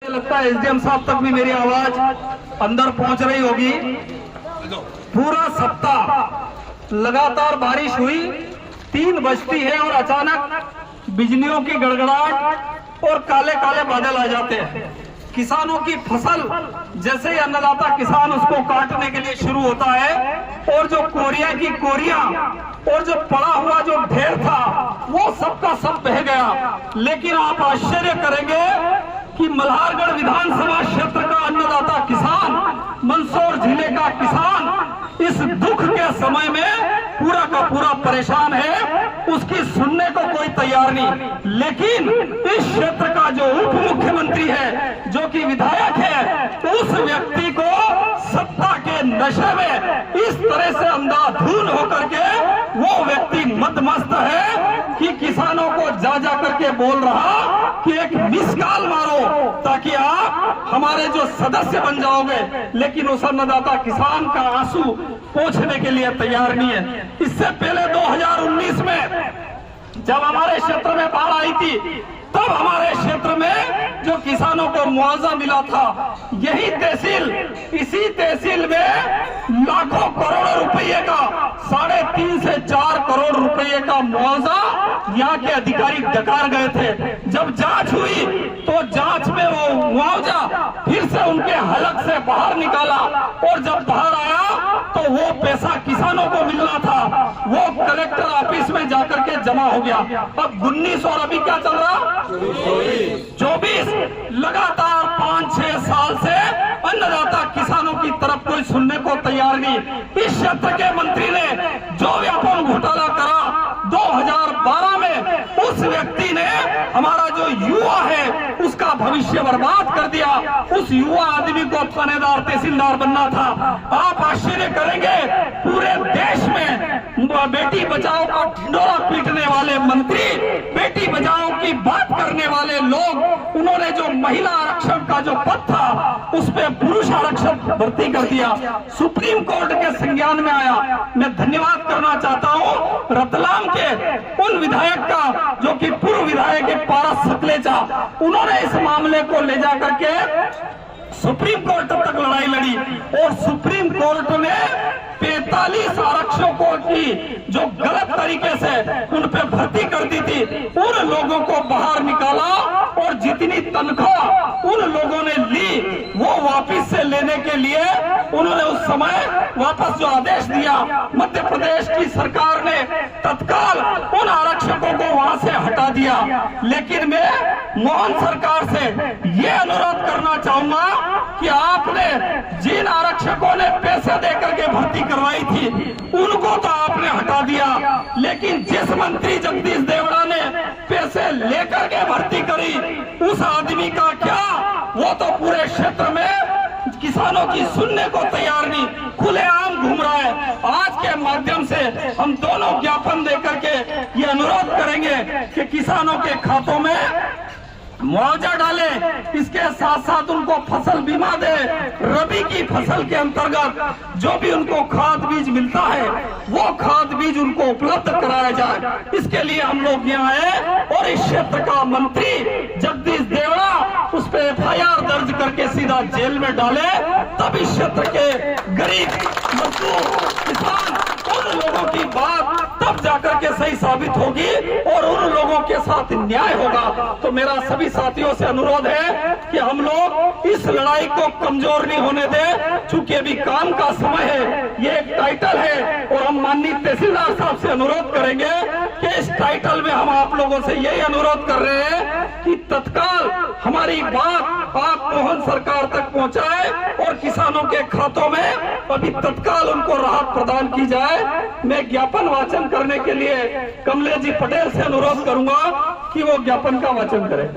मुझे लगता है एसडीएम साहब तक भी मेरी आवाज अंदर पहुंच रही होगी। पूरा सप्ताह लगातार बारिश हुई, 3 बजती है और अचानक बिजलियों की गड़गड़ाहट और काले काले बादल आ जाते हैं। किसानों की फसल जैसे ही अन्नदाता किसान उसको काटने के लिए शुरू होता है और जो कोरिया की कोरिया और जो पड़ा हुआ जो ढेर था वो सबका सब बह गया। लेकिन आप आश्चर्य करेंगे कि मल्हारगढ़ विधानसभा क्षेत्र का अन्नदाता किसान, मंदसौर जिले का किसान इस दुख के समय में पूरा का पूरा परेशान है। उसकी सुनने को कोई तैयार नहीं। लेकिन इस क्षेत्र का जो उप मुख्यमंत्री है, जो कि विधायक है, उस व्यक्ति को सत्ता के नशे में इस तरह से अंधाधुन होकर के वो व्यक्ति मदमस्त है कि किसानों को जा जा करके बोल रहा कि एक मिस कॉल मारो ताकि आप हमारे जो सदस्य बन जाओगे। लेकिन उस अन्नदाता किसान का आंसू पोंछने के लिए तैयार नहीं है। इससे पहले 2019 में जब हमारे क्षेत्र में बाढ़ आई थी, तब हमारे क्षेत्र में जो किसानों को मुआवजा मिला था, यही तहसील, इसी तहसील में लाखों करोड़ों रुपये का 3.5 से 4 करोड़ रुपये का मुआवजा यहाँ के अधिकारी डकार गए थे। जब जांच हुई तो जांच में वो मुआवजा फिर से उनके हलक से बाहर निकाला और जब बाहर आया तो वो पैसा किसानों को मिलना था, वो कलेक्टर ऑफिस में जाकर के जमा हो गया। अब 19 और अभी क्या चल रहा, 24 लगातार 5-6 साल से अन्नदाता किसानों की तरफ कोई सुनने को तैयार नहीं। इस क्षेत्र के मंत्री ने जो व्यापक घोटाला करा 2012 में, उस व्यक्ति ने हमारा जो युवा है उसका भविष्य बर्बाद कर दिया। उस युवा आदमी को थानेदार तहसीलदार बनना था। आप आश्चर्य करेंगे, पूरे देश में बेटी बचाओ का ढिंढोरा पीटने वाले मंत्री, बेटी बचाओ की बात करने वाले लोग, उन्होंने जो महिला आरक्षण का जो पद था उस पे पुरुष आरक्षण भर्ती कर दिया। सुप्रीम कोर्ट के संज्ञान में आया। मैं धन्यवाद करना चाहता हूं रतलाम के उन विधायक का जो कि पूर्व विधायक है पारस सकलेचा, उन्होंने इस मामले को ले जाकर के सुप्रीम कोर्ट तक लड़ाई लड़ी और सुप्रीम कोर्ट ने 45 आरक्षकों की जो गलत तरीके से उन पे भर्ती कर दी थी, उन लोगों को बाहर निकाला और जितनी तनख्वाह उन लोगों ने ली वो वापस से लेने के लिए उन्होंने उस समय वापस जो आदेश दिया, मध्य प्रदेश की सरकार ने तत्काल उन आरक्षकों को वहां से हटा दिया। लेकिन मैं मोहन सरकार से ये अनुरोध करना चाहूंगा कि आपने जिन आरक्षकों ने पैसे देकर के भर्ती करवाई थी उनको तो आपने हटा दिया, लेकिन जिस मंत्री जगदीश देवड़ा ने पैसे लेकर के भर्ती करी उस आदमी का क्या, वो तो पूरे क्षेत्र में किसानों की सुनने को तैयार नहीं, खुलेआम घूम रहा है। आज के माध्यम से हम दोनों ज्ञापन देकर के ये अनुरोध करेंगे कि किसानों के खातों में मुआवजा डाले, इसके साथ साथ उनको फसल बीमा दे, रबी की फसल के अंतर्गत जो भी उनको खाद बीज मिलता है वो खाद बीज उनको उपलब्ध कराया जाए। इसके लिए हम लोग यहाँ आए और इस क्षेत्र का मंत्री जगदीश देवड़ा उस पर FIR दर्ज करके सीधा जेल में डाले, तब इस क्षेत्र के गरीब मजदूर किसान उन लोगों की बात तब जाकर के सही साबित होगी और उन लोगों के साथ न्याय होगा। तो मेरा सभी साथियों से अनुरोध है कि हम लोग इस लड़ाई को कमजोर नहीं होने दें, चूंकि अभी काम का समय है, ये एक टाइटल है और हम माननीय तहसीलदार साहब से अनुरोध करेंगे कि इस टाइटल में हम आप लोगों से यही अनुरोध कर रहे हैं कि तत्काल हमारी बात आप मोहन सरकार तक पहुंचाए और किसानों के खातों में अभी तत्काल उनको राहत प्रदान की जाए। मैं ज्ञापन वाचन करने के लिए कमलेश जी पटेल से अनुरोध करूंगा कि वो ज्ञापन का वाचन करें।